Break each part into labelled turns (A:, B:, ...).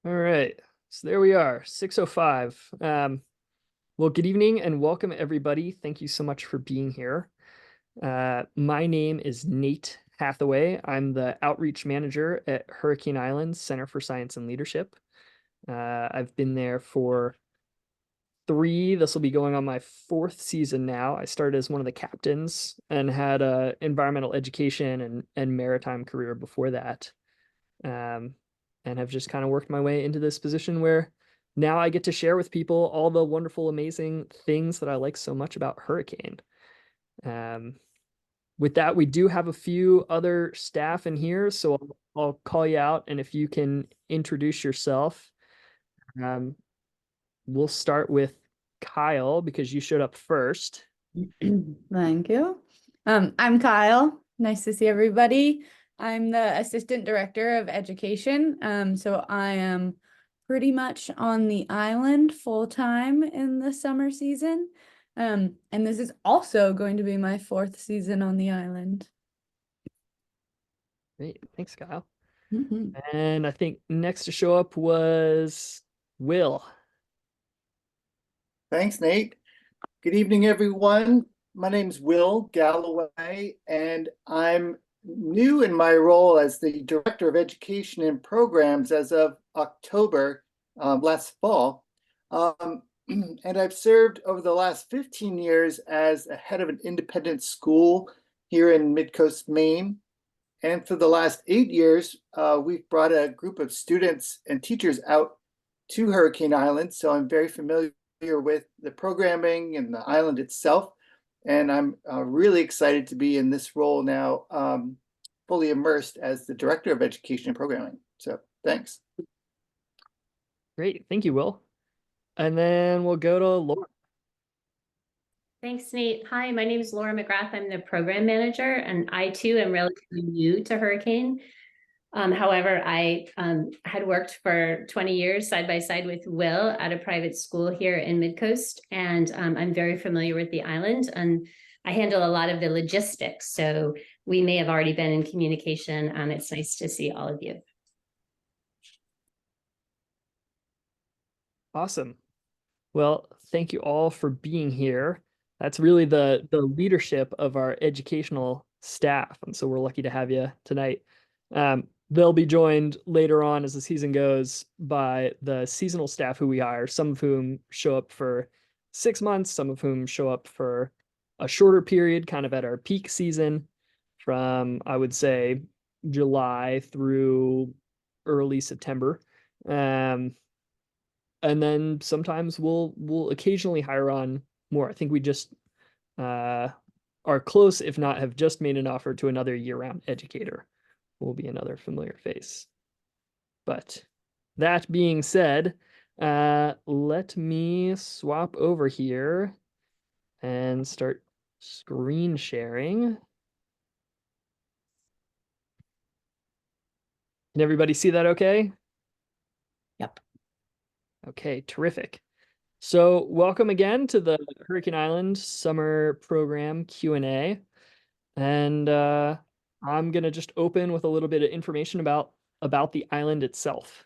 A: All right. So there we are, 6:05. Well, good evening and welcome everybody. Thank you so much for being here. My name is Nate Hathaway. I'm the outreach manager at Hurricane Island Center for Science and Leadership. I've been there for this will be going on my fourth season now. I started as one of the captains and had a environmental education and maritime career before that. Um, and have just kind of worked my way into this position where now I get to share with people all the wonderful, amazing things that I like so much about Hurricane. Um, with that, we do have a few other staff in here, so I'll call you out, and if you can introduce yourself. Um, we'll start with Kyle because you showed up first.
B: Thank you. I'm Kyle. Nice to see everybody. I'm the Assistant Director of Education. So I am pretty much on the island full time in the summer season. And this is also going to be my fourth season on the island.
A: Great, thanks, Kyle.
B: Mhm.
A: And I think next to show up was Will.
C: Thanks, Nate. Good evening, everyone. My name is Will Galloway, and I'm new in my role as the Director of Education and Programs as of October last fall. And I've served over the last 15 years as a head of an independent school here in Midcoast, Maine. And for the last 8 years, we've brought a group of students and teachers out to Hurricane Island. So I'm very familiar with the programming and the island itself. And I'm really excited to be in this role now, fully immersed as the Director of Education and Programming. So thanks.
A: Great, thank you, Will. And then we'll go to Laura.
D: Thanks, Nate. Hi, my name is Laura McGrath. I'm the program manager, and I too am relatively new to Hurricane. However, I had worked for 20 years side by side with Will at a private school here in Midcoast, and I'm very familiar with the island, and I handle a lot of the logistics. So we may have already been in communication. It's nice to see all of you.
A: Awesome. Well, thank you all for being here. That's really the leadership of our educational staff, and so we're lucky to have you tonight. They'll be joined later on as the season goes by the seasonal staff who we hire, some of whom show up for 6 months, some of whom show up for a shorter period, kind of at our peak season from, I would say, July through early September. And then sometimes we'll occasionally hire on more. I think we just are close, if not have just made an offer to another year-round educator. Will be another familiar face. But that being said, let me swap over here and start screen sharing. Can everybody see that okay?
B: Yep.
A: Okay, terrific. So welcome again to the Hurricane Island Summer Program Q&A. And I'm going to just open with a little bit of information about the island itself.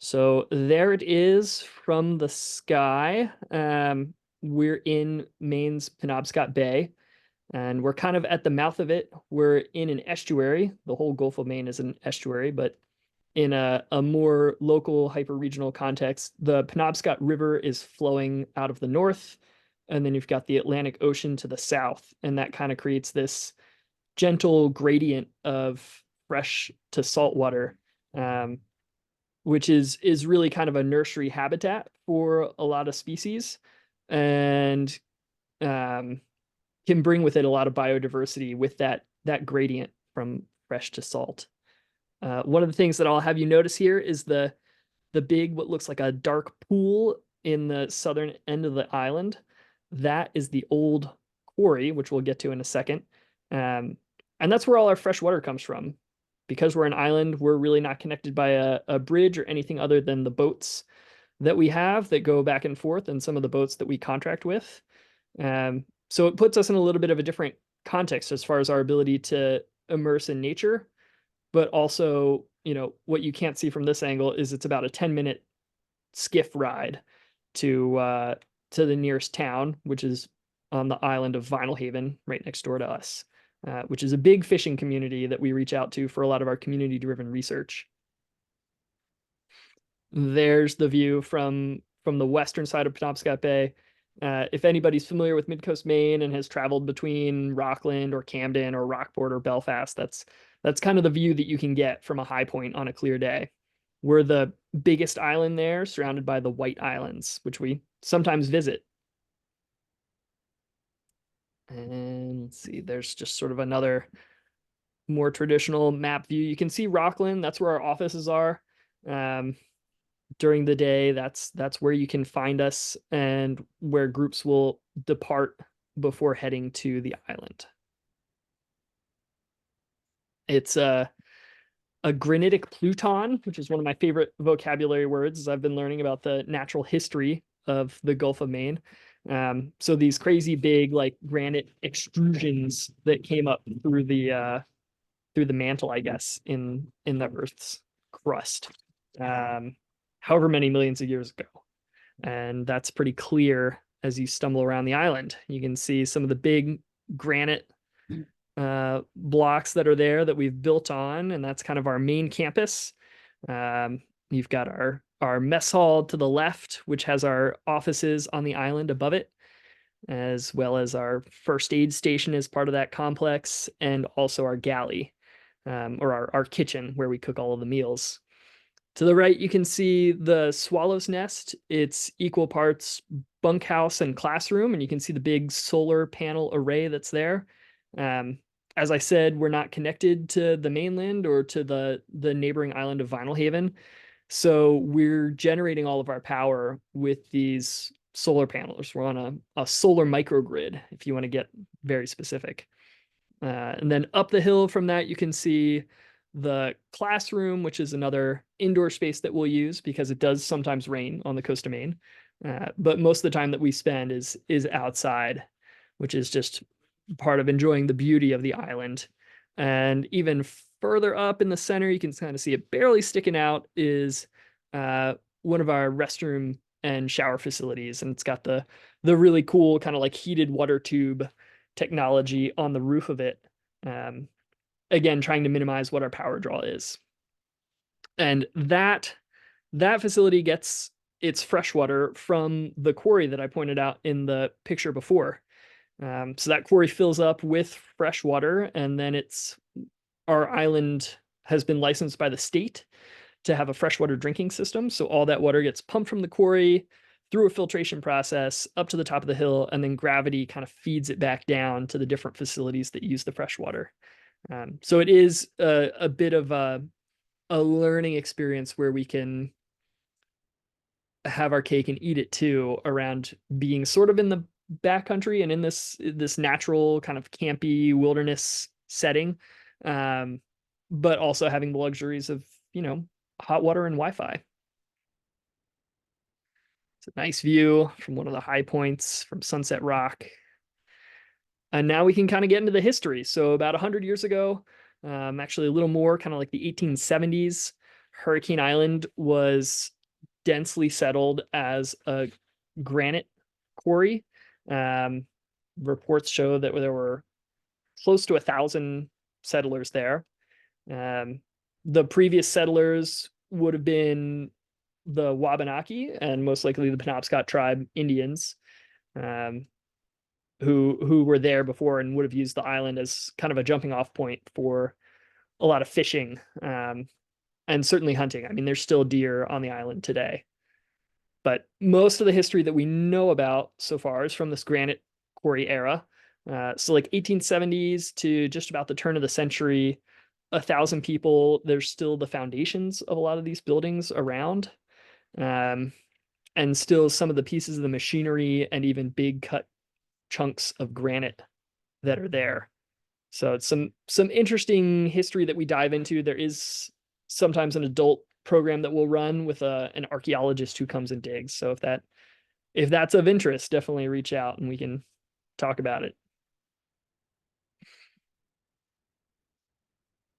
A: So there it is from the sky. We're in Maine's Penobscot Bay, and we're kind of at the mouth of it. We're in an estuary. The whole Gulf of Maine is an estuary, but in a more local, hyper-regional context, the Penobscot River is flowing out of the north, and then you've got the Atlantic Ocean to the south, and that kind of creates this gentle gradient of fresh to salt water, which is really kind of a nursery habitat for a lot of species, and can bring with it a lot of biodiversity with that gradient from fresh to salt. One of the things that I'll have you notice here is the big, what looks like a dark pool in the southern end of the island. That is the old quarry, which we'll get to in a second. And that's where all our fresh water comes from. Because we're an island, we're really not connected by a bridge or anything other than the boats that we have that go back and forth, and some of the boats that we contract with. So it puts us in a little bit of a different context as far as our ability to immerse in nature, but also what you can't see from this angle is it's about a 10-minute skiff ride to the nearest town, which is on the island of Vinalhaven, right next door to us, which is a big fishing community that we reach out to for a lot of our community-driven research. There's the view from the western side of Penobscot Bay. If anybody's familiar with Midcoast Maine and has traveled between Rockland or Camden or Rockport or Belfast, that's kind of the view that you can get from a high point on a clear day. We're the biggest island there, surrounded by the White Islands, which we sometimes visit. And let's see, there's just sort of another more traditional map view. You can see Rockland, that's where our offices are. During the day, that's where you can find us and where groups will depart before heading to the island. It's a granitic pluton, which is one of my favorite vocabulary words as I've been learning about the natural history of the Gulf of Maine. So these crazy big like granite extrusions that came up through the mantle, I guess, in the Earth's crust, however many millions of years ago. And that's pretty clear as you stumble around the island. You can see some of the big granite blocks that are there that we've built on, and that's kind of our main campus. You've got our mess hall to the left, which has our offices on the island above it, as well as our first aid station as part of that complex, and also our galley, or our kitchen where we cook all of the meals. To the right, you can see the swallow's nest. It's equal parts bunkhouse and classroom, and you can see the big solar panel array that's there. As I said, we're not connected to the mainland or to the neighboring island of Vinalhaven. So we're generating all of our power with these solar panels. We're on a solar microgrid, if you want to get very specific. And then up the hill from that, you can see the classroom, which is another indoor space that we'll use because it does sometimes rain on the coast of Maine. But most of the time that we spend is outside, which is just part of enjoying the beauty of the island. And even further up in the center, you can kind of see it barely sticking out, is one of our restroom and shower facilities. And it's got the really cool kind of like heated water tube technology on the roof of it. Again, trying to minimize what our power draw is. And that facility gets its fresh water from the quarry that I pointed out in the picture before. So that quarry fills up with fresh water, and then our island has been licensed by the state to have a freshwater drinking system. So all that water gets pumped from the quarry through a filtration process up to the top of the hill, and then gravity kind of feeds it back down to the different facilities that use the fresh water. So it is a bit of a learning experience where we can have our cake and eat it too, around being sort of in the backcountry and in this natural kind of campy wilderness setting, but also having the luxuries of hot water and Wi-Fi. It's a nice view from one of the high points from Sunset Rock. And now we can kind of get into the history. So about 100 years ago, actually a little more, kind of like the 1870s, Hurricane Island was densely settled as a granite quarry. Reports show that there were close to 1,000 settlers there. The previous settlers would have been the Wabanaki and most likely the Penobscot tribe Indians, who were there before and would have used the island as kind of a jumping off point for a lot of fishing, and certainly hunting. I mean, there's still deer on the island today. But most of the history that we know about so far is from this granite quarry era. So like 1870s to just about the turn of the century, 1,000 people. There's still the foundations of a lot of these buildings around. And still some of the pieces of the machinery and even big cut chunks of granite that are there. So it's some interesting history that we dive into. There is sometimes an adult program that we'll run with an archaeologist who comes and digs. So if that's of interest, definitely reach out and we can talk about it.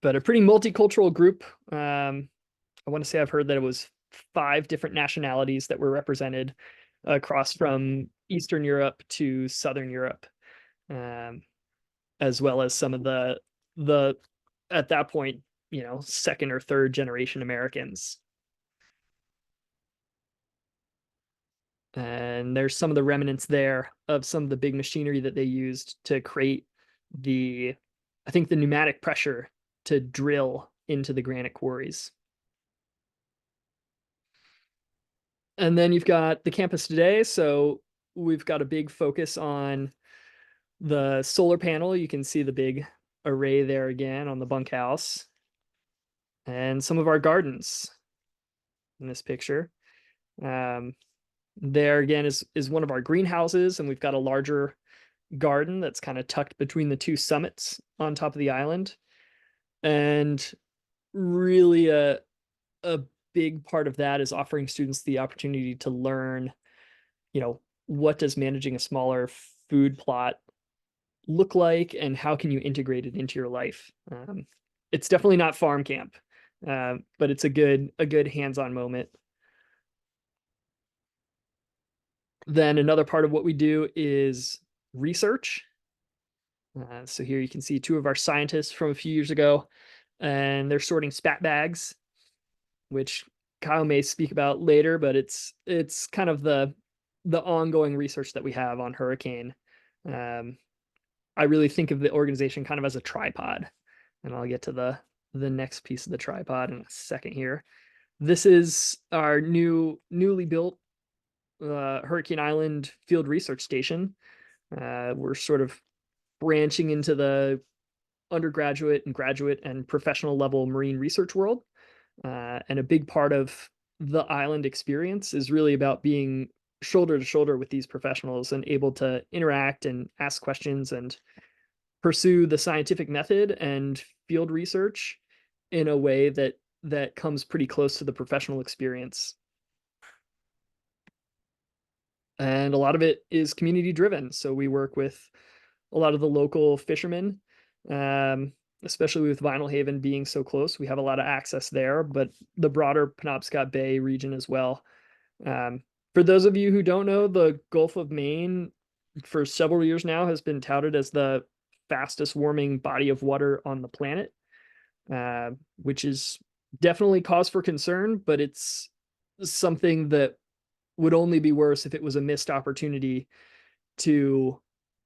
A: but a pretty multicultural group. I want to say I've heard that it was 5 different nationalities that were represented across from Eastern Europe to Southern Europe, as well as some of the at that point, second or third generation Americans. And there's some of the remnants there of some of the big machinery that they used to create I think the pneumatic pressure to drill into the granite quarries. And then you've got the campus today. So we've got a big focus on the solar panel. You can see the big array there again on the bunkhouse. And some of our gardens in this picture. There again is one of our greenhouses, and we've got a larger garden that's kind of tucked between the 2 summits on top of the island. And really a big part of that is offering students the opportunity to learn, what does managing a smaller food plot look like, and how can you integrate it into your life? It's definitely not farm camp, but it's a good hands-on moment. Then another part of what we do is research. So here you can see 2 of our scientists from a few years ago, and they're sorting spat bags, which Kyle may speak about later, but it's kind of the ongoing research that we have on hurricane. I really think of the organization kind of as a tripod, and I'll get to the next piece of the tripod in a second here. This is our newly built Hurricane Island Field Research Station. We're sort of branching into the undergraduate and graduate and professional level marine research world. And a big part of the island experience is really about being shoulder to shoulder with these professionals and able to interact and ask questions and pursue the scientific method and field research in a way that comes pretty close to the professional experience. And a lot of it is community driven. So we work with a lot of the local fishermen, especially with Vinyl Haven being so close. We have a lot of access there, but the broader Penobscot Bay region as well. For those of you who don't know, the Gulf of Maine for several years now has been touted as the fastest warming body of water on the planet, which is definitely cause for concern, but it's something that would only be worse if it was a missed opportunity to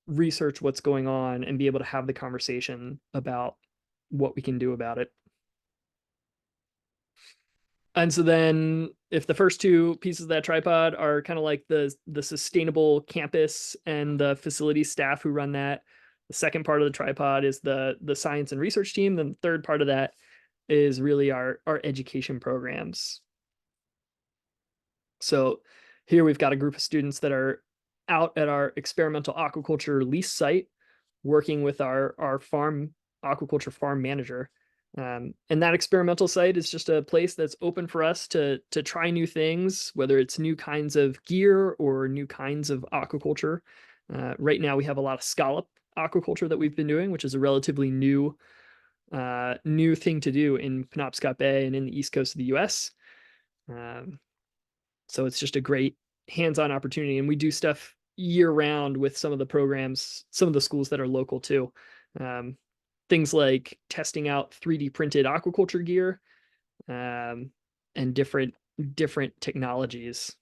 A: research what's going on and be able to have the conversation about what we can do about it. And so then if the first 2 pieces of that tripod are kind of like the sustainable campus and the facility staff who run that, the second part of the tripod is the science and research team. Then the third part of that is really our education programs. So here we've got a group of students that are out at our experimental aquaculture lease site, working with our aquaculture farm manager. And that experimental site is just a place that's open for us to try new things, whether it's new kinds of gear or new kinds of aquaculture. Right now we have a lot of scallop aquaculture that we've been doing, which is a relatively new thing to do in Penobscot Bay and in the East Coast of the US. So it's just a great hands-on opportunity, and we do stuff year round with some of the programs, some of the schools that are local too. Things like testing out 3D printed aquaculture gear, and different technologies.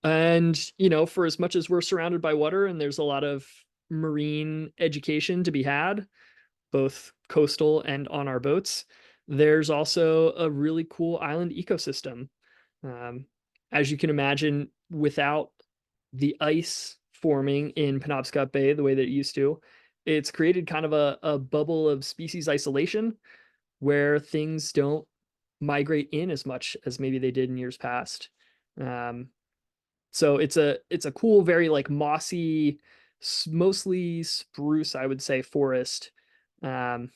A: And, for as much as we're surrounded by water and there's a lot of marine education to be had, both coastal and on our boats, there's also a really cool island ecosystem. As you can imagine, without the ice forming in Penobscot Bay the way that it used to, it's created kind of a bubble of species isolation where things don't migrate in as much as maybe they did in years past. So it's a cool, very like mossy, mostly spruce, I would say, forest, and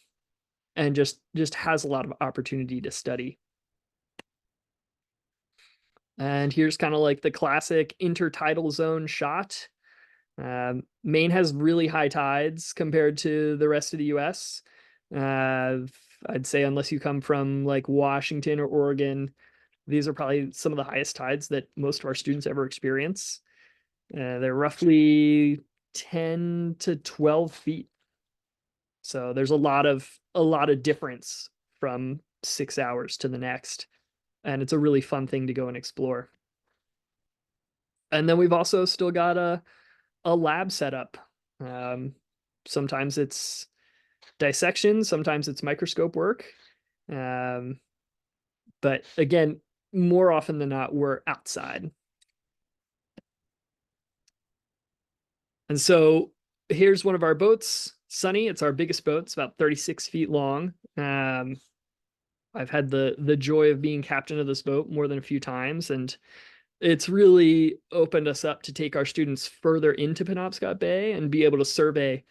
A: just has a lot of opportunity to study. And here's kind of like the classic intertidal zone shot. Maine has really high tides compared to the rest of the US. I'd say unless you come from like Washington or Oregon, these are probably some of the highest tides that most of our students ever experience. They're roughly 10 to 12 feet. So there's a lot of difference from 6 hours to the next. And it's a really fun thing to go and explore. And then we've also still got a lab setup. Sometimes it's dissection, sometimes it's microscope work. But again, more often than not, we're outside. And so here's one of our boats, Sunny. It's our biggest boat. It's about 36 feet long. I've had the joy of being captain of this boat more than a few times, and it's really opened us up to take our students further into Penobscot Bay and be able to survey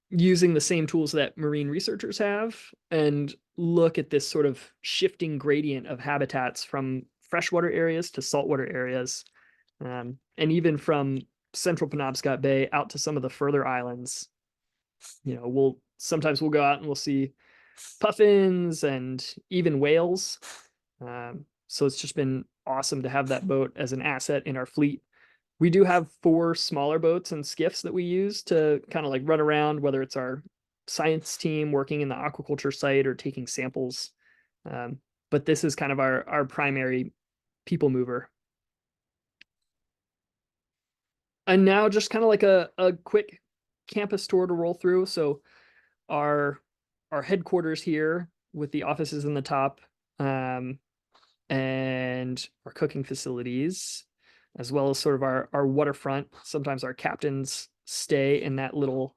A: using the same tools that marine researchers have and look at this sort of shifting gradient of habitats from freshwater areas to saltwater areas, and even from central Penobscot Bay out to some of the further islands. We'll go out and we'll see puffins and even whales. So it's just been awesome to have that boat as an asset in our fleet. We do have 4 smaller boats and skiffs that we use to kind of like run around, whether it's our science team working in the aquaculture site or taking samples. But this is kind of our primary people mover. And now just kind of like a quick campus tour to roll through. So our headquarters here with the offices in the top, and our cooking facilities, as well as sort of our waterfront. Sometimes our captains stay in that little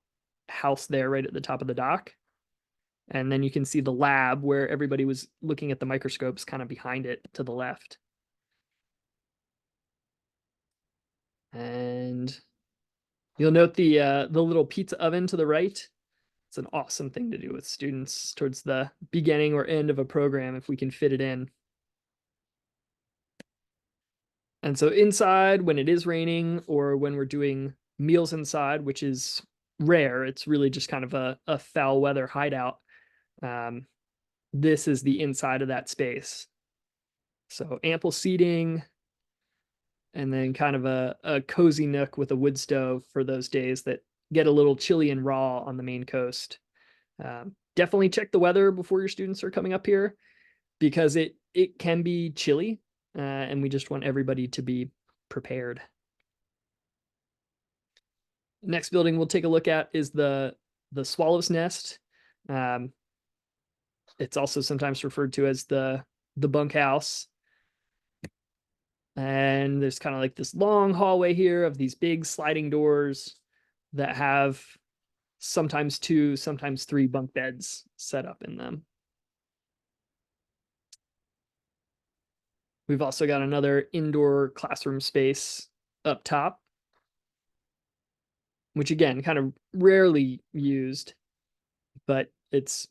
A: house there right at the top of the dock. And then you can see the lab where everybody was looking at the microscopes kind of behind it to the left. And you'll note the little pizza oven to the right. It's an awesome thing to do with students towards the beginning or end of a program if we can fit it in. And so inside, when it is raining or when we're doing meals inside, which is rare, it's really just kind of a foul weather hideout. This is the inside of that space. So ample seating, and then kind of a cozy nook with a wood stove for those days that get a little chilly and raw on the Maine coast. Definitely check the weather before your students are coming up here, because it can be chilly, and we just want everybody to be prepared. Next building we'll take a look at is the swallow's nest. It's also sometimes referred to as the bunkhouse. And there's kind of like this long hallway here of these big sliding doors that have sometimes 2, sometimes 3 bunk beds set up in them. We've also got another indoor classroom space up top, which again, kind of rarely used, but it's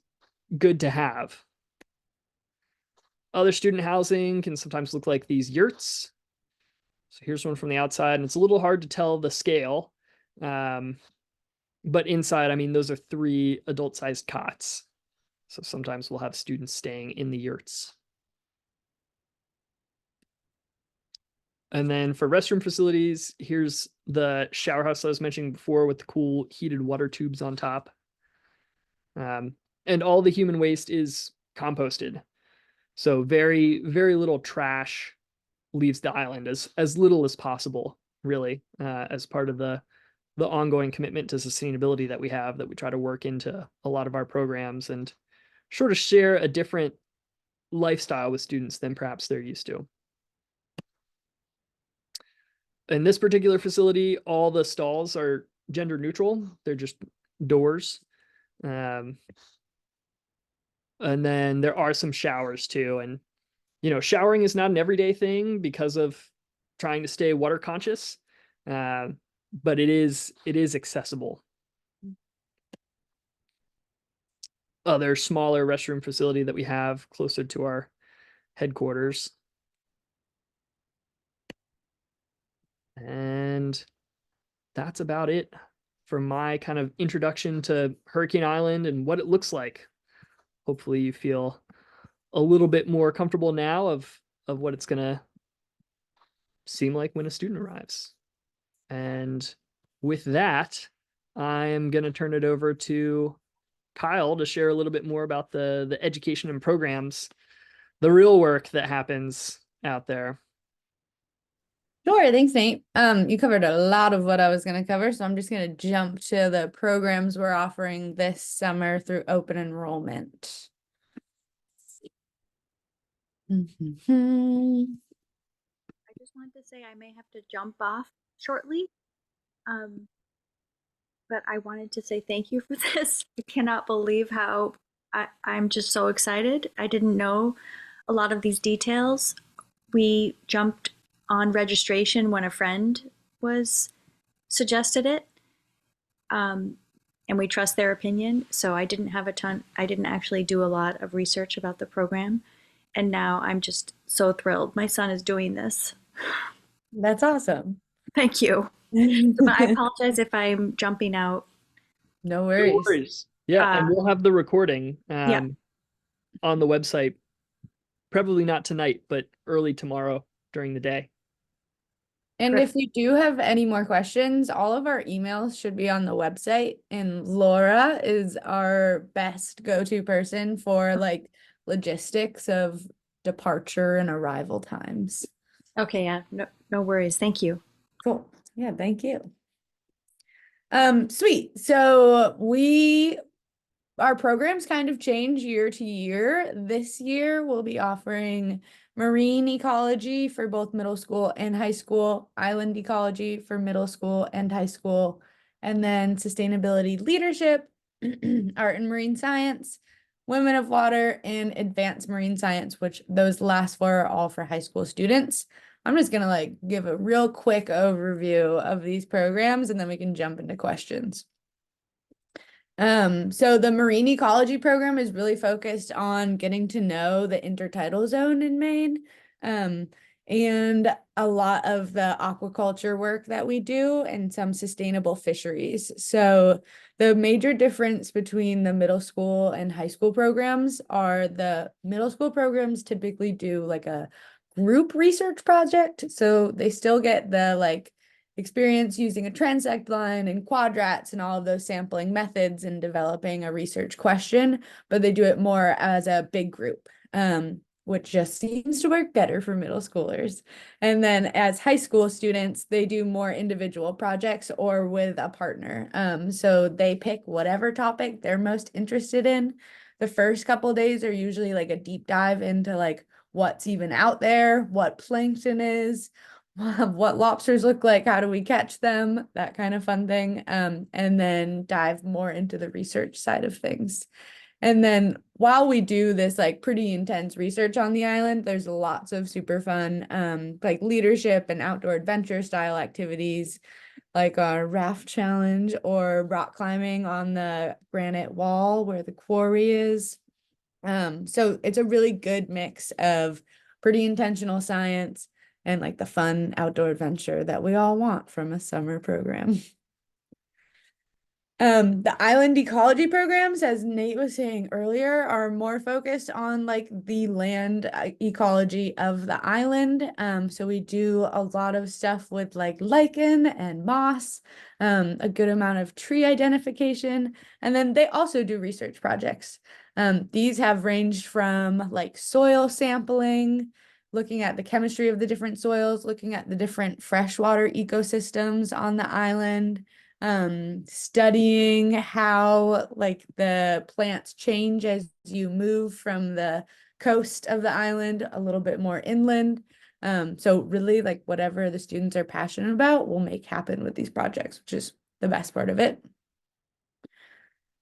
A: good to have. Other student housing can sometimes look like these yurts. So here's one from the outside, and it's a little hard to tell the scale. But inside, I mean, those are 3 adult-sized cots. So sometimes we'll have students staying in the yurts. And then for restroom facilities, here's the shower house I was mentioning before with the cool heated water tubes on top. And all the human waste is composted. So very, very little trash leaves the island, as little as possible, really, as part of the ongoing commitment to sustainability that we have, that we try to work into a lot of our programs and sort of share a different lifestyle with students than perhaps they're used to. In this particular facility, all the stalls are gender neutral. They're just doors. And then there are some showers too. And, showering is not an everyday thing because of trying to stay water conscious. But it is accessible. Other smaller restroom facility that we have closer to our headquarters. And that's about it for my kind of introduction to Hurricane Island and what it looks like. Hopefully you feel a little bit more comfortable now of what it's gonna seem like when a student arrives. And with that, I am gonna turn it over to Kyle to share a little bit more about the education and programs, the real work that happens out there.
B: Sure, thanks, Nate. You covered a lot of what I was going to cover, so I'm just going to jump to the programs we're offering this summer through open enrollment.
E: I just wanted to say I may have to jump off shortly. But I wanted to say thank you for this. I cannot believe how I'm just so excited. I didn't know a lot of these details. We jumped on registration when a friend suggested it. And we trust their opinion. So I didn't actually do a lot of research about the program. And now I'm just so thrilled. My son is doing this.
B: That's awesome.
E: Thank you. But I apologize if I'm jumping out.
B: No
A: No
B: worries.
A: worries. Yeah, and we'll have the recording
E: Yeah.
A: on the website, probably not tonight, but early tomorrow during the day.
B: And
E: Great.
B: if you do have any more questions, all of our emails should be on the website. And Laura is our best go-to person for like logistics of departure and arrival times.
E: Okay, yeah, no worries. Thank you.
B: Cool. Yeah, thank you. Sweet. So our programs kind of change year to year. This year we'll be offering marine ecology for both middle school and high school, island ecology for middle school and high school, and then sustainability leadership, art and marine science, women of water, and advanced marine science, which those last four are all for high school students. I'm just gonna like give a real quick overview of these programs and then we can jump into questions. So the marine ecology program is really focused on getting to know the intertidal zone in Maine. And a lot of the aquaculture work that we do and some sustainable fisheries. So the major difference between the middle school and high school programs are the middle school programs typically do like a group research project. So they still get the like experience using a transect line and quadrats and all of those sampling methods and developing a research question, but they do it more as a big group, which just seems to work better for middle schoolers. And then as high school students, they do more individual projects or with a partner. So they pick whatever topic they're most interested in. The first couple days are usually like a deep dive into like what's even out there, what plankton is, what lobsters look like, how do we catch them, that kind of fun thing, and then dive more into the research side of things. And then while we do this like pretty intense research on the island, there's lots of super fun like leadership and outdoor adventure style activities like our raft challenge or rock climbing on the granite wall where the quarry is. So it's a really good mix of pretty intentional science and like the fun outdoor adventure that we all want from a summer program. The island ecology programs, as Nate was saying earlier, are more focused on like the land ecology of the island. So we do a lot of stuff with like lichen and moss, a good amount of tree identification, and then they also do research projects. These have ranged from like soil sampling, looking at the chemistry of the different soils, looking at the different freshwater ecosystems on the island, studying how like the plants change as you move from the coast of the island a little bit more inland. So really like whatever the students are passionate about, we'll make happen with these projects, which is the best part of it.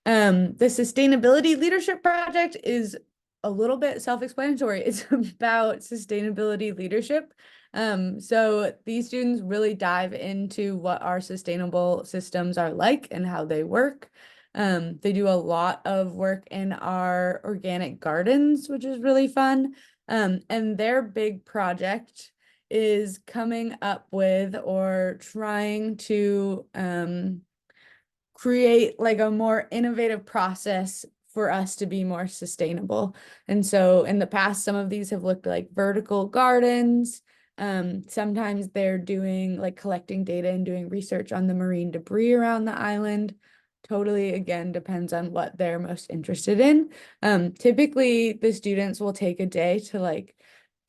B: The sustainability leadership project is a little bit self-explanatory. It's about sustainability leadership. So these students really dive into what our sustainable systems are like and how they work. They do a lot of work in our organic gardens, which is really fun. And their big project is coming up with or trying to create like a more innovative process for us to be more sustainable. And so in the past, some of these have looked like vertical gardens. Sometimes they're doing like collecting data and doing research on the marine debris around the island. Totally, again, depends on what they're most interested in. Typically, the students will take a day to like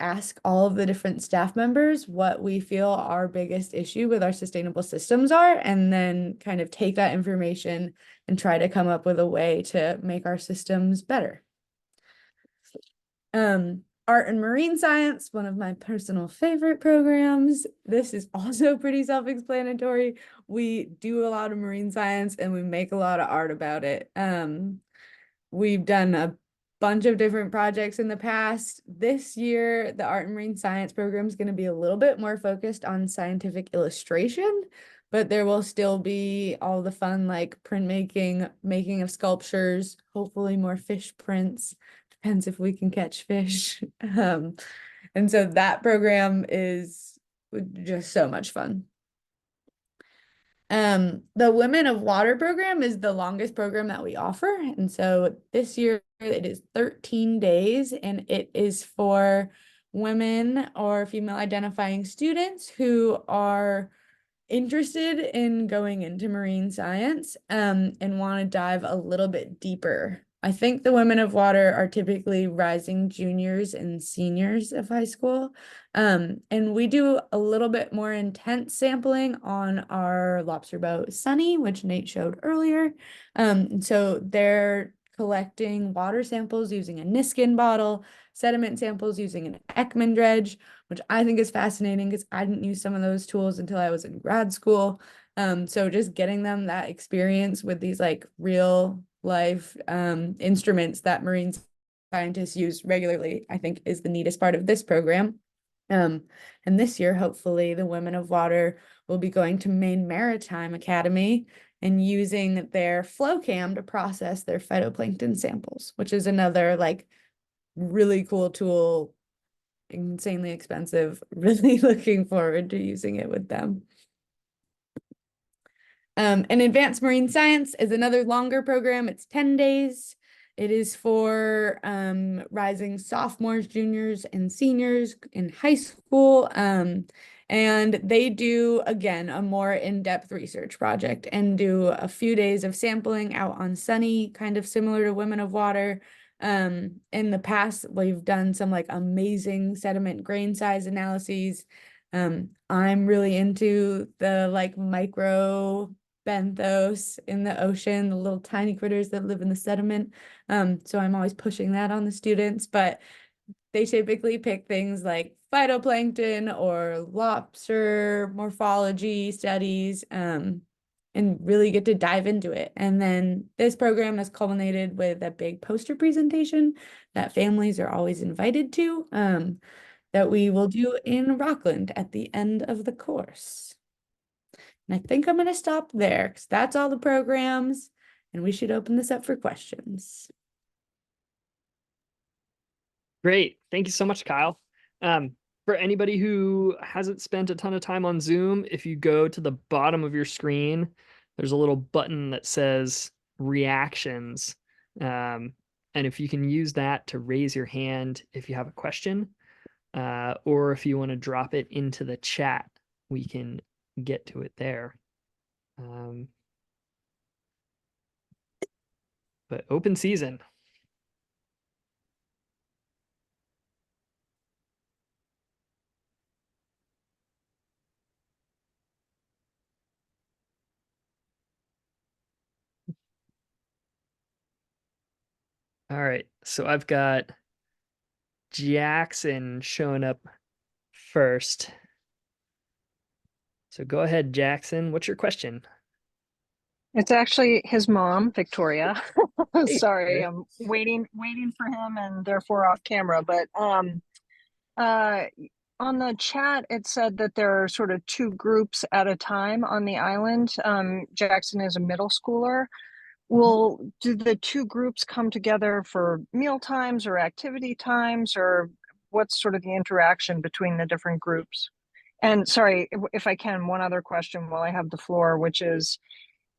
B: ask all of the different staff members what we feel our biggest issue with our sustainable systems are, and then kind of take that information and try to come up with a way to make our systems better. Art and marine science, one of my personal favorite programs. This is also pretty self-explanatory. We do a lot of marine science and we make a lot of art about it. We've done a bunch of different projects in the past. This year, the art and marine science program is going to be a little bit more focused on scientific illustration, but there will still be all the fun like printmaking, making of sculptures, hopefully more fish prints. Depends if we can catch fish. And so that program is just so much fun. The Women of Water program is the longest program that we offer. And so this year it is 13 days and it is for women or female identifying students who are interested in going into marine science and want to dive a little bit deeper. I think the Women of Water are typically rising juniors and seniors of high school. And we do a little bit more intense sampling on our lobster boat, Sunny, which Nate showed earlier. So they're collecting water samples using a Niskin bottle, sediment samples using an Ekman dredge, which I think is fascinating because I didn't use some of those tools until I was in grad school. So just getting them that experience with these like real life instruments that marine scientists use regularly, I think is the neatest part of this program. And this year, hopefully, the Women of Water will be going to Maine Maritime Academy and using their flow cam to process their phytoplankton samples, which is another like really cool tool, insanely expensive. Really looking forward to using it with them. And Advanced Marine Science is another longer program. It's 10 days. It is for rising sophomores, juniors, and seniors in high school. And they do, again, a more in-depth research project and do a few days of sampling out on Sunny, kind of similar to Women of Water. In the past, we've done some like amazing sediment grain size analyses. I'm really into the like micro benthos in the ocean, the little tiny critters that live in the sediment. So I'm always pushing that on the students, but they typically pick things like phytoplankton or lobster morphology studies, and really get to dive into it. And then this program has culminated with a big poster presentation that families are always invited to, that we will do in Rockland at the end of the course. And I think I'm going to stop there because that's all the programs, and we should open this up for questions.
A: Great. Thank you so much, Kyle. For anybody who hasn't spent a ton of time on Zoom, if you go to the bottom of your screen, there's a little button that says reactions. And if you can use that to raise your hand if you have a question, or if you want to drop it into the chat, we can get to it there. But open season. All right, so I've got Jackson showing up first. So go ahead, Jackson. What's your question?
F: It's actually his mom, Victoria. Sorry, I'm waiting for him and therefore off camera. But on the chat, it said that there are sort of two groups at a time on the island. Jackson is a middle schooler. Do the two groups come together for meal times or activity times, or what's sort of the interaction between the different groups? And sorry, if I can, one other question while I have the floor, which is,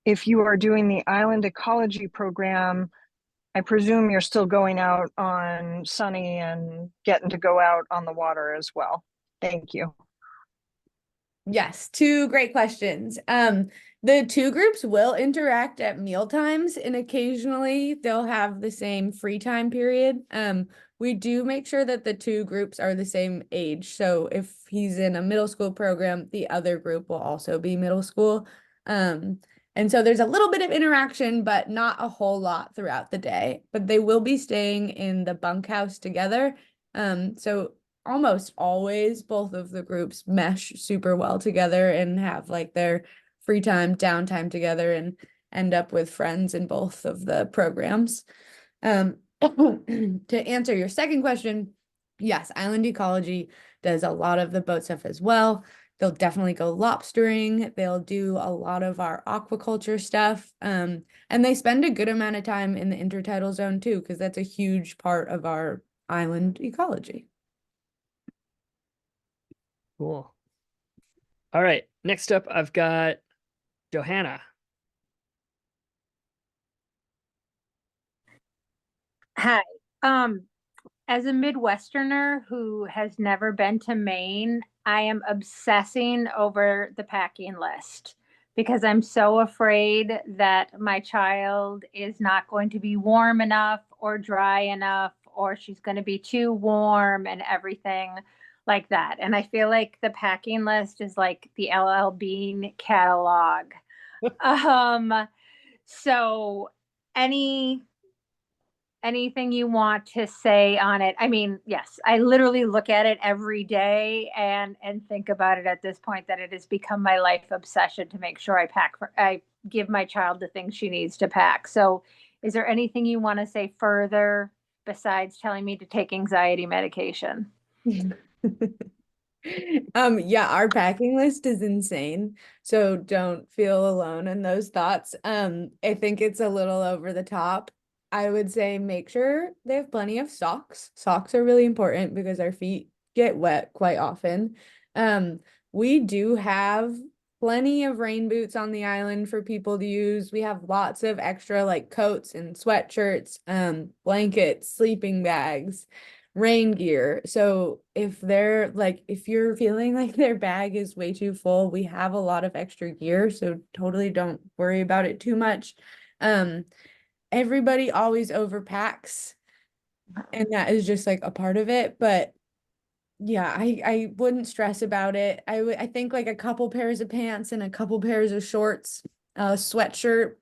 F: if you are doing the island ecology program, I presume you're still going out on sunny and getting to go out on the water as well. Thank you.
B: Yes, two great questions. The two groups will interact at meal times, and occasionally they'll have the same free time period. We do make sure that the two groups are the same age. So if he's in a middle school program, the other group will also be middle school. And so there's a little bit of interaction, but not a whole lot throughout the day. But they will be staying in the bunkhouse together. So almost always both of the groups mesh super well together and have like their free time, downtime together, and end up with friends in both of the programs. To answer your second question, yes, Island Ecology does a lot of the boat stuff as well. They'll definitely go lobstering. They'll do a lot of our aquaculture stuff. And they spend a good amount of time in the intertidal zone too, because that's a huge part of our island ecology.
A: Cool. All right. Next up, I've got Johanna.
G: Hi. As a Midwesterner who has never been to Maine, I am obsessing over the packing list because I'm so afraid that my child is not going to be warm enough or dry enough, or she's going to be too warm and everything like that. And I feel like the packing list is like the LL Bean catalog. So anything you want to say on it? I mean, yes, I literally look at it every day and think about it at this point that it has become my life obsession to make sure I give my child the things she needs to pack. So is there anything you want to say further besides telling me to take anxiety medication?
B: Yeah, our packing list is insane, so don't feel alone in those thoughts. I think it's a little over the top. I would say make sure they have plenty of socks. Socks are really important because our feet get wet quite often. We do have plenty of rain boots on the island for people to use. We have lots of extra like coats and sweatshirts, blankets, sleeping bags, rain gear. So if you're feeling like their bag is way too full, we have a lot of extra gear, so totally don't worry about it too much. Everybody always overpacks, and that is just like a part of it, but yeah, I wouldn't stress about it. I think like a couple pairs of pants and a couple pairs of shorts, a sweatshirt,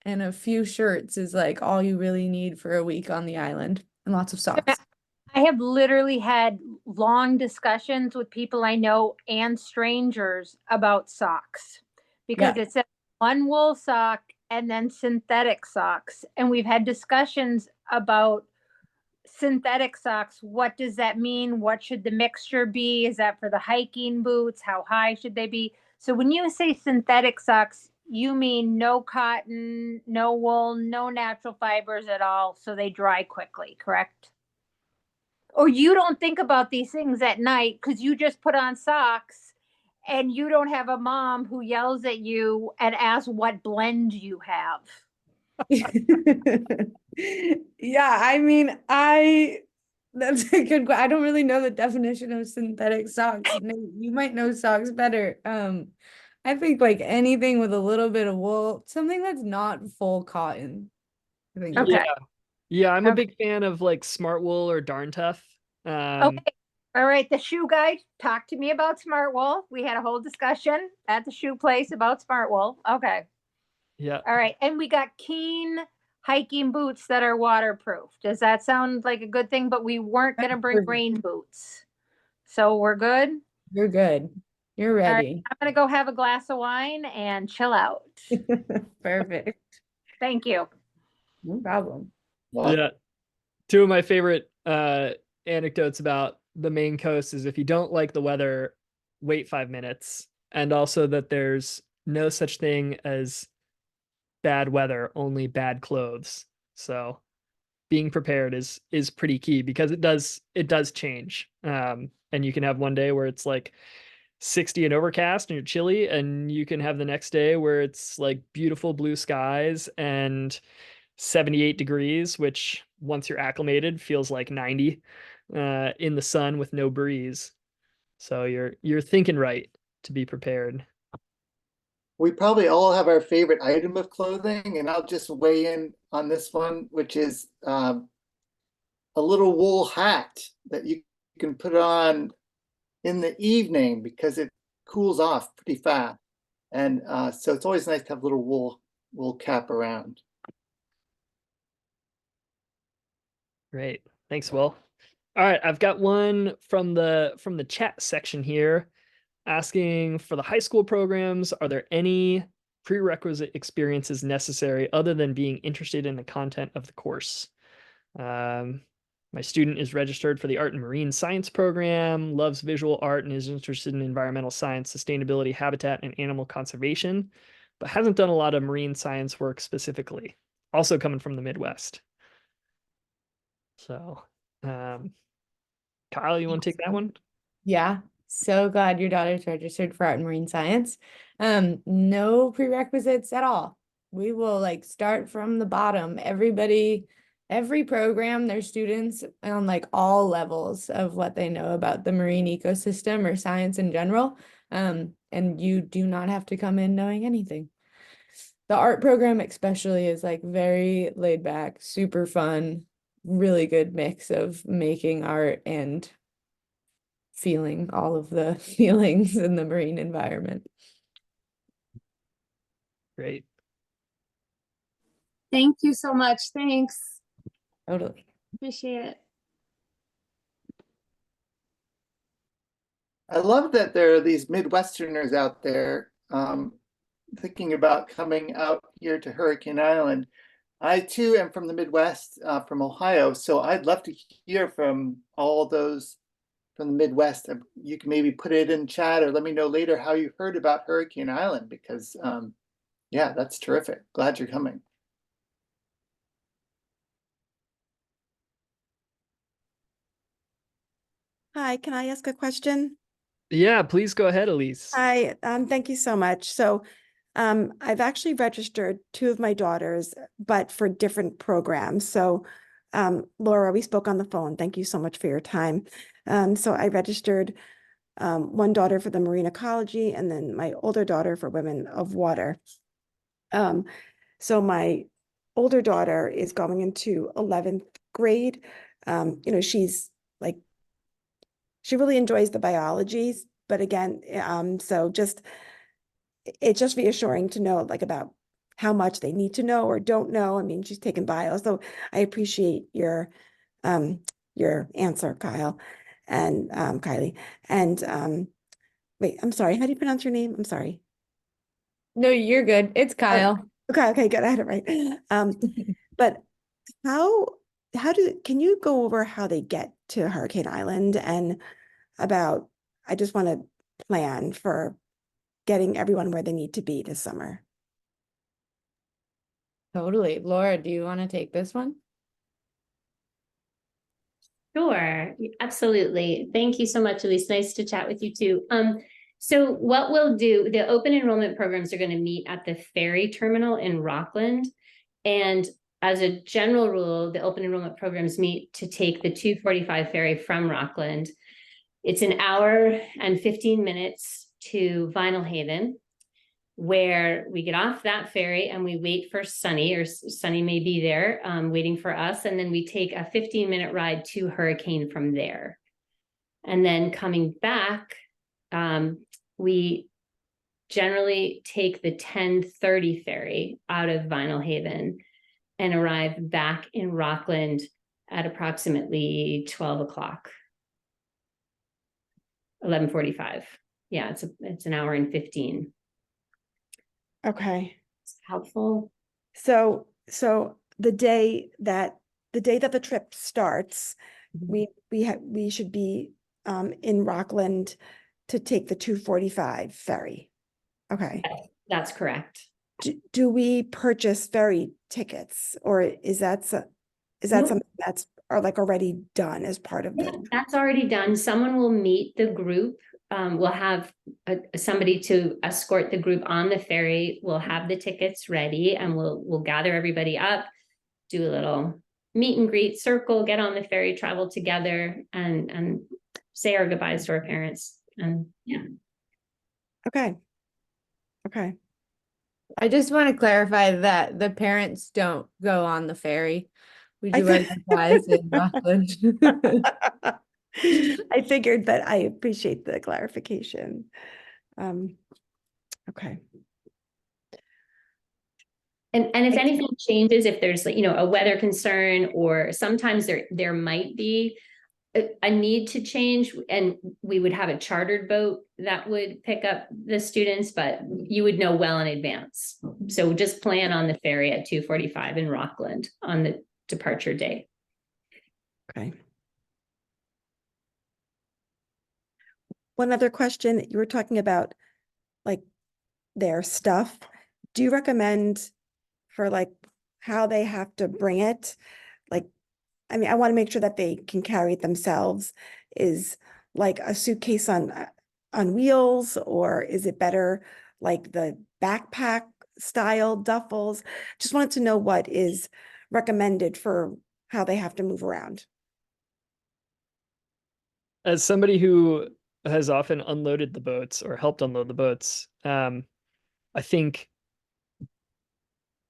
B: and a few shirts is like all you really need for a week on the island, and lots of socks.
G: I have literally had long discussions with people I know and strangers about socks because it says one wool sock and then synthetic socks. And we've had discussions about synthetic socks. What does that mean? What should the mixture be? Is that for the hiking boots? How high should they be? So when you say synthetic socks, you mean no cotton, no wool, no natural fibers at all, so they dry quickly, correct? Or you don't think about these things at night because you just put on socks and you don't have a mom who yells at you and asks what blend you have.
B: Yeah, I mean, that's a good I don't really know the definition of synthetic socks. You might know socks better. I think like anything with a little bit of wool, something that's not full cotton. I think
G: Okay.
A: Yeah, I'm a big fan of like Smart Wool or Darn Tough.
G: Okay. All right. The shoe guy talked to me about Smart Wool. We had a whole discussion at the shoe place about Smart Wool. Okay.
A: Yeah.
G: All right. And we got Keen hiking boots that are waterproof. Does that sound like a good thing? But we weren't going to bring rain boots. So we're good?
B: You're good. You're
G: All right.
B: ready.
G: I'm going to go have a glass of wine and chill out.
B: Perfect.
G: Thank you.
B: No problem.
A: Yeah. Two of my favorite anecdotes about the Maine coast is if you don't like the weather, wait 5 minutes. And also that there's no such thing as bad weather, only bad clothes. So being prepared is pretty key, because it does change. And you can have one day where it's like 60 and overcast and you're chilly, and you can have the next day where it's like beautiful blue skies and 78 degrees, which once you're acclimated feels like 90 in the sun with no breeze. So you're thinking right to be prepared.
C: We probably all have our favorite item of clothing, and I'll just weigh in on this one, which is a little wool hat that you can put on in the evening because it cools off pretty fast. And so it's always nice to have a little wool cap around.
A: Great. Thanks, Will. All right, I've got one from the chat section here asking, for the high school programs, are there any prerequisite experiences necessary other than being interested in the content of the course? My student is registered for the Art and Marine Science program, loves visual art, and is interested in environmental science, sustainability, habitat, and animal conservation, but hasn't done a lot of marine science work specifically. Also coming from the Midwest. So, Kyle, you want to take that one?
B: Yeah, so glad your daughter's registered for Art and Marine Science. No prerequisites at all. We will like start from the bottom. Every program, their students on like all levels of what they know about the marine ecosystem or science in general. And you do not have to come in knowing anything. The art program especially is like very laid back, super fun, really good mix of making art and feeling all of the feelings in the marine environment.
A: Great.
H: Thank you so much. Thanks.
B: Totally.
H: Appreciate it.
C: I love that there are these Midwesterners out there thinking about coming out here to Hurricane Island. I too am from the Midwest, from Ohio, so I'd love to hear from all those from the Midwest. You can maybe put it in chat or let me know later how you heard about Hurricane Island, because yeah, that's terrific. Glad you're coming.
I: Hi, can I ask a question?
A: Yeah, please go ahead, Elise.
I: Hi, thank you so much. So I've actually registered two of my daughters, but for different programs. So Laura, we spoke on the phone. Thank you so much for your time. So I registered one daughter for the marine ecology and then my older daughter for women of water. So my older daughter is going into 11th grade. You know, she's like, she really enjoys the biology, but again, so it's just reassuring to know like about how much they need to know or don't know. I mean, she's taken bio, so I appreciate your answer, Kyle and Kylie. And wait, I'm sorry, how do you pronounce your name? I'm sorry.
B: No, you're good. It's Kyle.
I: Okay, good. I had it right. But can you go over how they get to Hurricane Island and about, I just want to plan for getting everyone where they need to be this summer.
B: Totally. Laura, do you want to take this one?
D: Sure, absolutely. Thank you so much, Elise. Nice to chat with you too. So what we'll do, the open enrollment programs are going to meet at the ferry terminal in Rockland. And as a general rule, the open enrollment programs meet to take the 245 ferry from Rockland. It's an hour and 15 minutes to Vinyl Haven, where we get off that ferry and we wait for Sunny, or Sunny may be there waiting for us. And then we take a 15-minute ride to Hurricane from there. And then coming back, we generally take the 10:30 ferry out of Vinyl Haven and arrive back in Rockland at approximately 12 o'clock. 11:45. Yeah, it's an hour and 15.
I: Okay.
D: It's helpful.
I: So the day that the trip starts, we should be in Rockland to take the 245 ferry. Okay.
D: That's correct.
I: Do we purchase ferry tickets, or is that Is that
D: Nope.
I: something that's like already done as part of
D: Yeah,
I: the?
D: that's already done. Someone will meet the group. We'll have somebody to escort the group on the ferry. We'll have the tickets ready, and we'll gather everybody up, do a little meet and greet circle, get on the ferry, travel together, and say our goodbyes to our parents. And yeah.
I: Okay. Okay.
B: I just want to clarify that the parents don't go on the ferry. We
I: I
B: do our
I: thi-
B: goodbyes in Rockland.
I: I figured, but I appreciate the clarification. Okay.
D: And if anything changes, if there's a weather concern, or sometimes there might be a need to change, and we would have a chartered boat that would pick up the students, but you would know well in advance. So just plan on the ferry at 2:45 in Rockland on the departure day.
I: Okay. One other question, you were talking about like their stuff. Do you recommend for like how they have to bring it? Like, I mean, I want to make sure that they can carry it themselves. Is like a suitcase on wheels, or is it better like the backpack style duffels? Just wanted to know what is recommended for how they have to move around.
A: As somebody who has often unloaded the boats or helped unload the boats, I think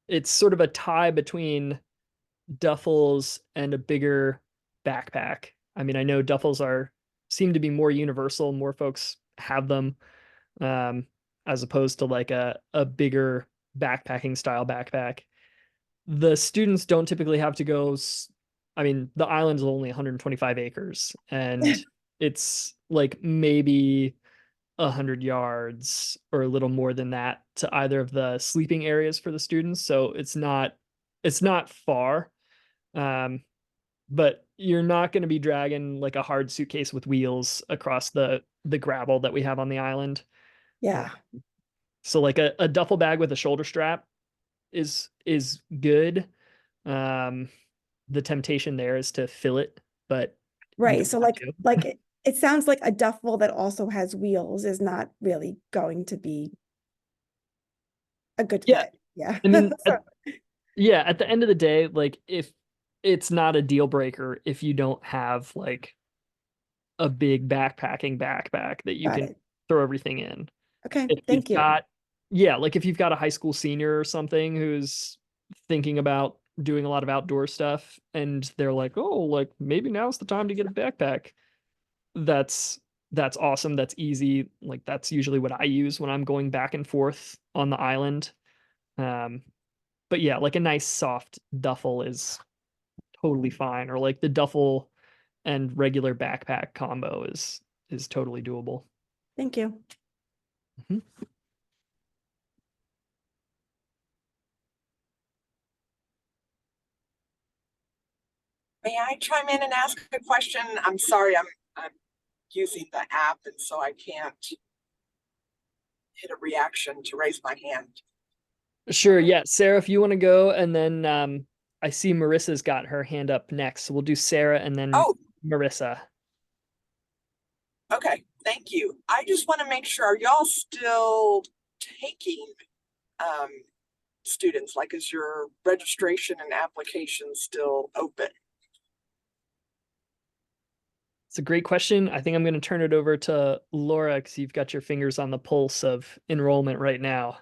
A: it's sort of a tie between duffels and a bigger backpack. I mean, I know duffels seem to be more universal, more folks have them, as opposed to like a bigger backpacking style backpack. The students don't typically have to go. I mean, the island is only 125 acres, and it's like maybe 100 yards or a little more than that to either of the sleeping areas for the students. So it's not far. But you're not going to be dragging like a hard suitcase with wheels across the gravel that we have on the island.
I: Yeah.
A: So like a duffel bag with a shoulder strap is good. The temptation there is to fill it, but you
I: Right.
A: don't
I: So
A: have
I: like
A: to.
I: it sounds like a duffel that also has wheels is not really going to be a good
A: Yeah.
I: fit. Yeah.
A: I mean,
I: So-
A: yeah, at the end of the day, like if it's not a deal breaker if you don't have like a big backpacking backpack that you
I: Got
A: can
I: it.
A: throw everything in.
I: Okay.
A: If
I: Thank
A: you've
I: you.
A: got, yeah, like if you've got a high school senior or something who's thinking about doing a lot of outdoor stuff and they're like, oh, like maybe now's the time to get a backpack. That's awesome. That's easy. Like that's usually what I use when I'm going back and forth on the island. But yeah, like a nice soft duffel is totally fine. Or like the duffel and regular backpack combo is totally doable.
I: Thank you.
A: Mhm.
J: May I chime in and ask a question? I'm sorry, I'm using the app, and so I can't hit a reaction to raise my hand.
A: Sure. Yeah. Sarah, if you want to go, and then I see Marissa's got her hand up next. So we'll do Sarah and then
J: Oh,
A: Marissa.
J: okay. Thank you. I just want to make sure, are y'all still taking students? Like, is your registration and application still open?
A: It's a great question. I think I'm going to turn it over to Laura because you've got your fingers on the pulse of enrollment right now.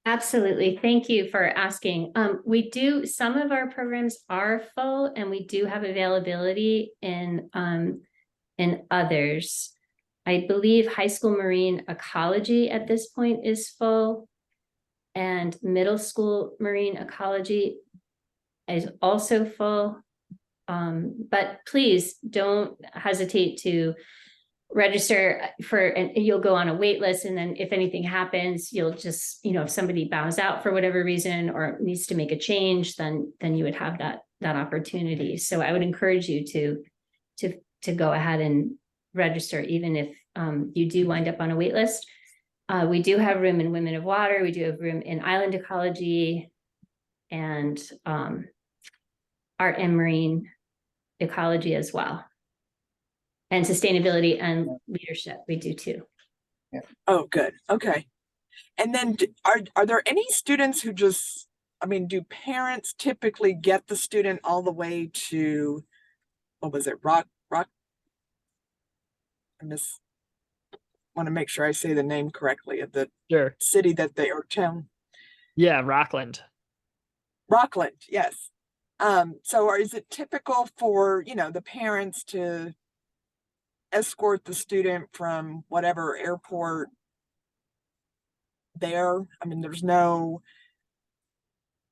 D: Absolutely. Thank you for asking. Some of our programs are full, and we do have availability in others. I believe high school marine ecology at this point is full, and middle school marine ecology is also full. But please don't hesitate to register and you'll go on a wait list. And then if anything happens, you'll just, if somebody bows out for whatever reason or needs to make a change, then you would have that opportunity. So I would encourage you to go ahead and register, even if you do wind up on a wait list. We do have room in Women of Water. We do have room in island ecology, and art and marine ecology as well. And sustainability and leadership, we do too.
J: Oh, good. Okay. And then are there any students who just, I mean, do parents typically get the student all the way to, what was it, Rock? I want to make sure I say the name correctly of the
A: Sure.
J: city that they or town.
A: Yeah, Rockland.
J: Rockland, yes. So is it typical for, the parents to escort the student from whatever airport there? I mean, there's no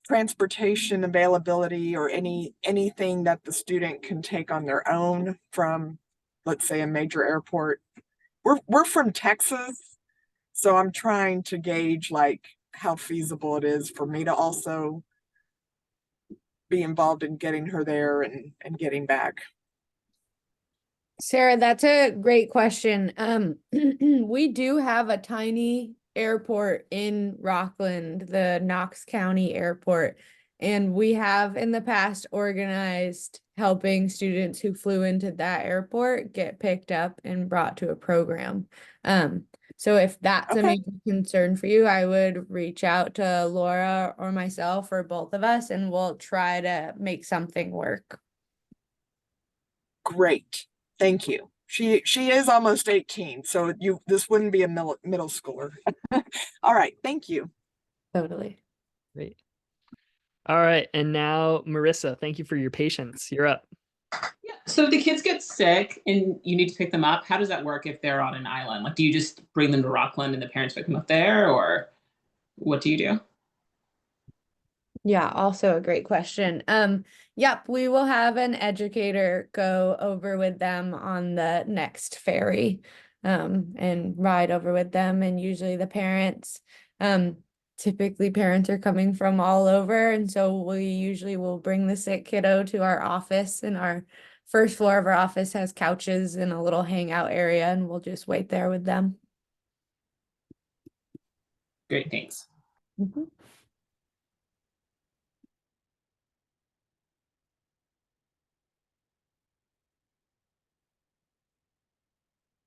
J: transportation availability or anything that the student can take on their own from, let's say, a major airport. We're from Texas, so I'm trying to gauge like how feasible it is for me to also be involved in getting her there and getting back.
B: Sarah, that's a great question. We do have a tiny airport in Rockland, the Knox County Airport, and we have in the past organized helping students who flew into that airport get picked up and brought to a program. So if that's a
J: Okay.
B: major concern for you, I would reach out to Laura or myself or both of us, and we'll try to make something work.
J: Great. Thank you. She is almost 18, so this wouldn't be a middle schooler. All right, thank you.
B: Totally.
A: Great. All right, and now Marissa, thank you for your patience. You're up.
K: Yeah. So if the kids get sick and you need to pick them up, how does that work if they're on an island? Like, do you just bring them to Rockland and the parents pick them up there, or what do you do?
B: Yeah, also a great question. Yep, we will have an educator go over with them on the next ferry, and ride over with them, and usually the parents, typically parents are coming from all over, and so we usually will bring the sick kiddo to our office, and our first floor of our office has couches and a little hangout area, and we'll just wait there with them.
K: Great, thanks.
B: Mhm.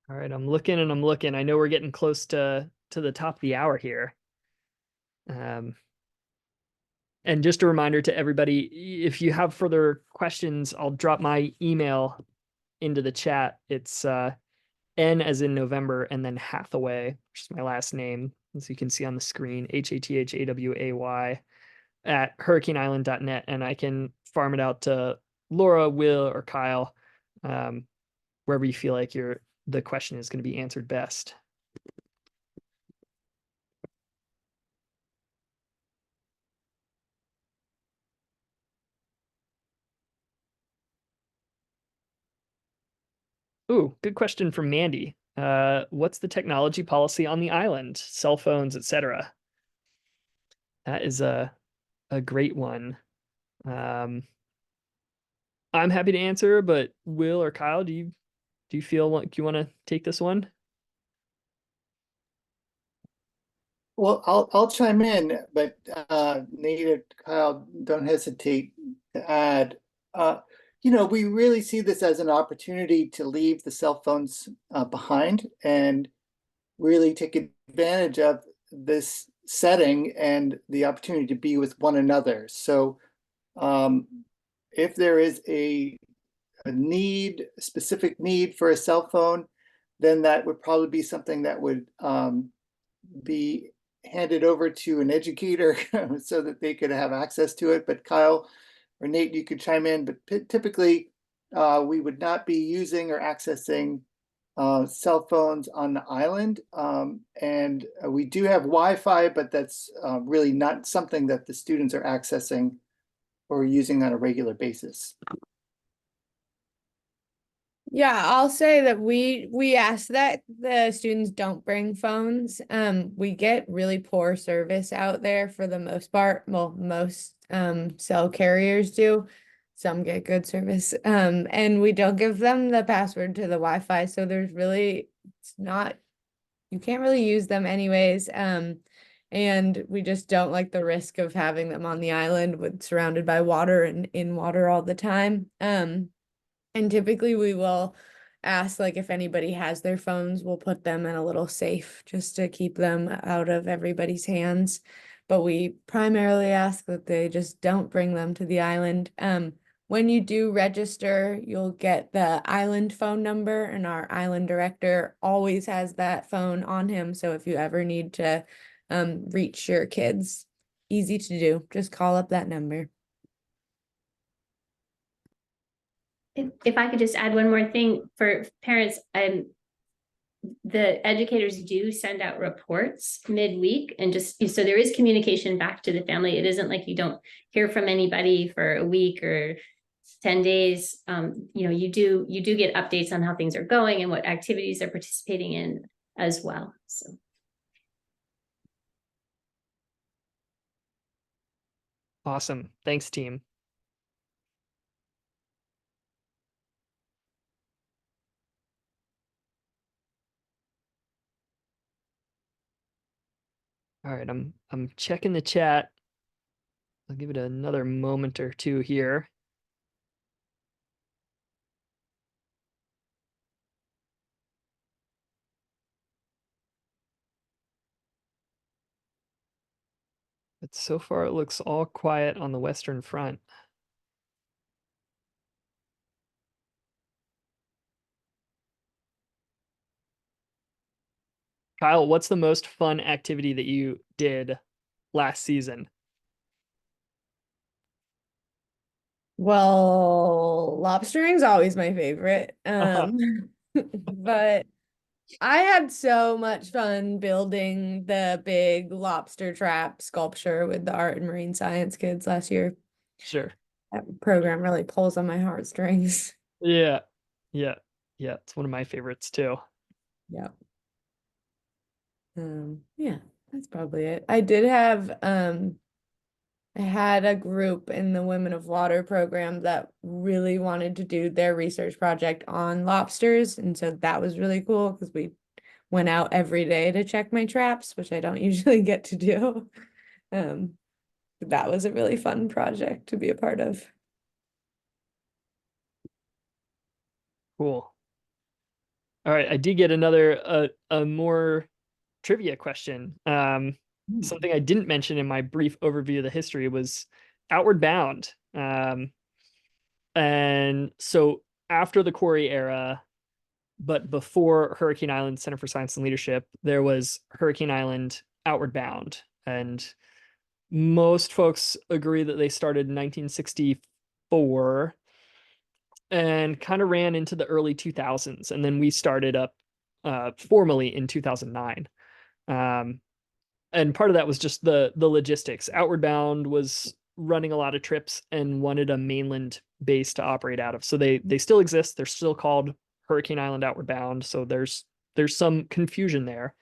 A: All right, I'm looking and I'm looking. I know we're getting close to the top of the hour here. And just a reminder to everybody, if you have further questions, I'll drop my email into the chat. It's N as in November and then Hathaway, which is my last name, as you can see on the screen, HATHAWAY at hurricaneisland.net, and I can farm it out to Laura, Will, or Kyle, wherever you feel like the question is going to be answered best. Ooh, good question from Mandy. What's the technology policy on the island? Cell phones, etc. That is a great one. I'm happy to answer, but Will or Kyle, do you feel like you want to take this one?
C: Well, I'll chime in, but Nate or Kyle, don't hesitate to add. We really see this as an opportunity to leave the cell phones behind and really take advantage of this setting and the opportunity to be with one another. So if there is a specific need for a cell phone, then that would probably be something that would be handed over to an educator so that they could have access to it. But Kyle or Nate, you could chime in, but typically we would not be using or accessing cell phones on the island. And we do have Wi-Fi, but that's really not something that the students are accessing or using on a regular basis.
B: Yeah, I'll say that we ask that the students don't bring phones. We get really poor service out there for the most part. Well, most cell carriers do. Some get good service. And we don't give them the password to the Wi-Fi, so there's really you can't really use them anyways. and we just don't like the risk of having them on the island with surrounded by water and in water all the time. And typically we will ask, like, if anybody has their phones, we'll put them in a little safe just to keep them out of everybody's hands. But we primarily ask that they just don't bring them to the island. When you do register, you'll get the island phone number, and our island director always has that phone on him. So if you ever need to reach your kids, easy to do. Just call up that number.
D: If I could just add one more thing for parents, the educators do send out reports midweek, and just so there is communication back to the family. It isn't like you don't hear from anybody for a week or 10 days. You do get updates on how things are going and what activities they're participating in as well. So.
A: Awesome. Thanks, team. All right, I'm checking the chat. I'll give it another moment or two here. But so far it looks all quiet on the Western Front. Kyle, what's the most fun activity that you did last season?
B: Well, lobstering's always my favorite. But I had so much fun building the big lobster trap sculpture with the art and marine science kids last year.
A: Sure.
B: That program really pulls on my heartstrings.
A: Yeah. It's one of my favorites too.
B: Yeah. Yeah, that's probably it. I did have I had a group in the Women of Water program that really wanted to do their research project on lobsters, and so that was really cool because we went out every day to check my traps, which I don't usually get to do. That was a really fun project to be a part of.
A: Cool. All right, I did get another a more trivia question. Something I didn't mention in my brief overview of the history was Outward Bound. And so after the Quarry era, but before Hurricane Island Center for Science and Leadership, there was Hurricane Island Outward Bound. And most folks agree that they started in 1964 and kind of ran into the early 2000s. And then we started up formally in 2009. And part of that was just the logistics. Outward Bound was running a lot of trips and wanted a mainland base to operate out of. So they still exist. They're still called Hurricane Island Outward Bound. So there's some confusion there.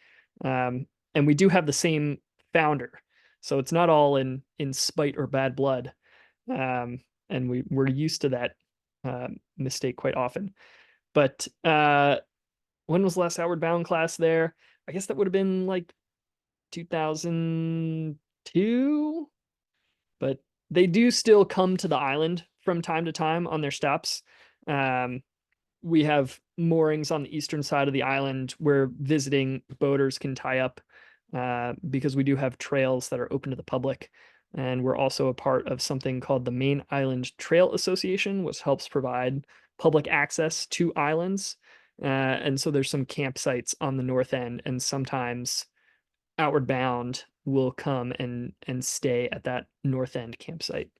A: And we do have the same founder. So it's not all in spite or bad blood. And we're used to that mistake quite often. But when was the last Outward Bound class there? I guess that would have been like 2002, but they do still come to the island from time to time on their stops. We have moorings on the eastern side of the island where visiting boaters can tie up because we do have trails that are open to the public. And we're also a part of something called the Main Island Trail Association, which helps provide public access to islands. And so there's some campsites on the north end, and sometimes Outward Bound will come and stay at that north end campsite.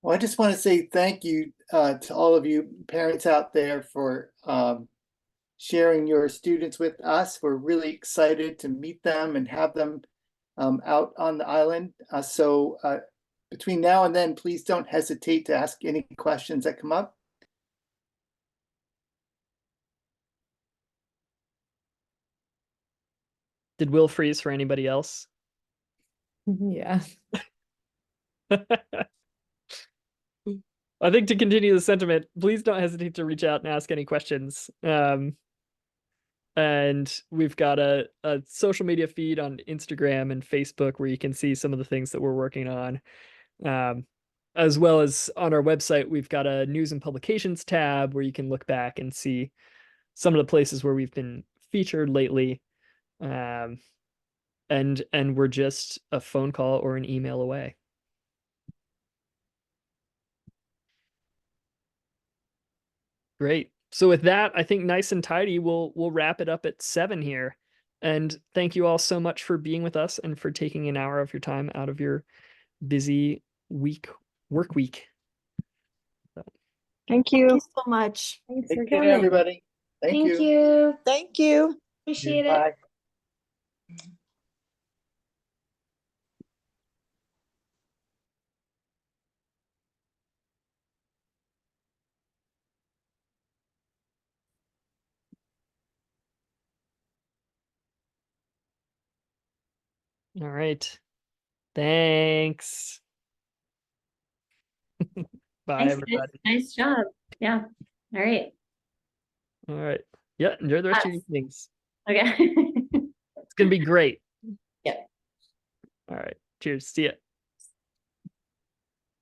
C: Well, I just want to say thank you to all of you parents out there for sharing your students with us. We're really excited to meet them and have them out on the island. So between now and then, please don't hesitate to ask any questions that come up.
A: Did Will freeze for anybody else?
B: Yeah.
A: I think to continue the sentiment, please don't hesitate to reach out and ask any questions. And we've got a social media feed on Instagram and Facebook where you can see some of the things that we're working on. As well as on our website, we've got a news and publications tab where you can look back and see some of the places where we've been featured lately. And we're just a phone call or an email away. Great. So with that, I think nice and tidy, we'll wrap it up at 7 here. And thank you all so much for being with us and for taking an hour of your time out of your busy work week.
F: Thank you.
I: Thank you so much.
H: Thanks for
C: Take care,
H: coming.
C: everybody. Thank you.
H: you.
J: Thank you.
H: Appreciate it.
C: Bye.
A: All right. Thanks. Bye,
D: Thanks,
A: everybody.
D: nice job. Yeah. All right.
A: All right. Yeah, enjoy the rest of your evenings.
D: Okay.
A: It's gonna be great.
D: Yeah.
A: All right. Cheers. See ya.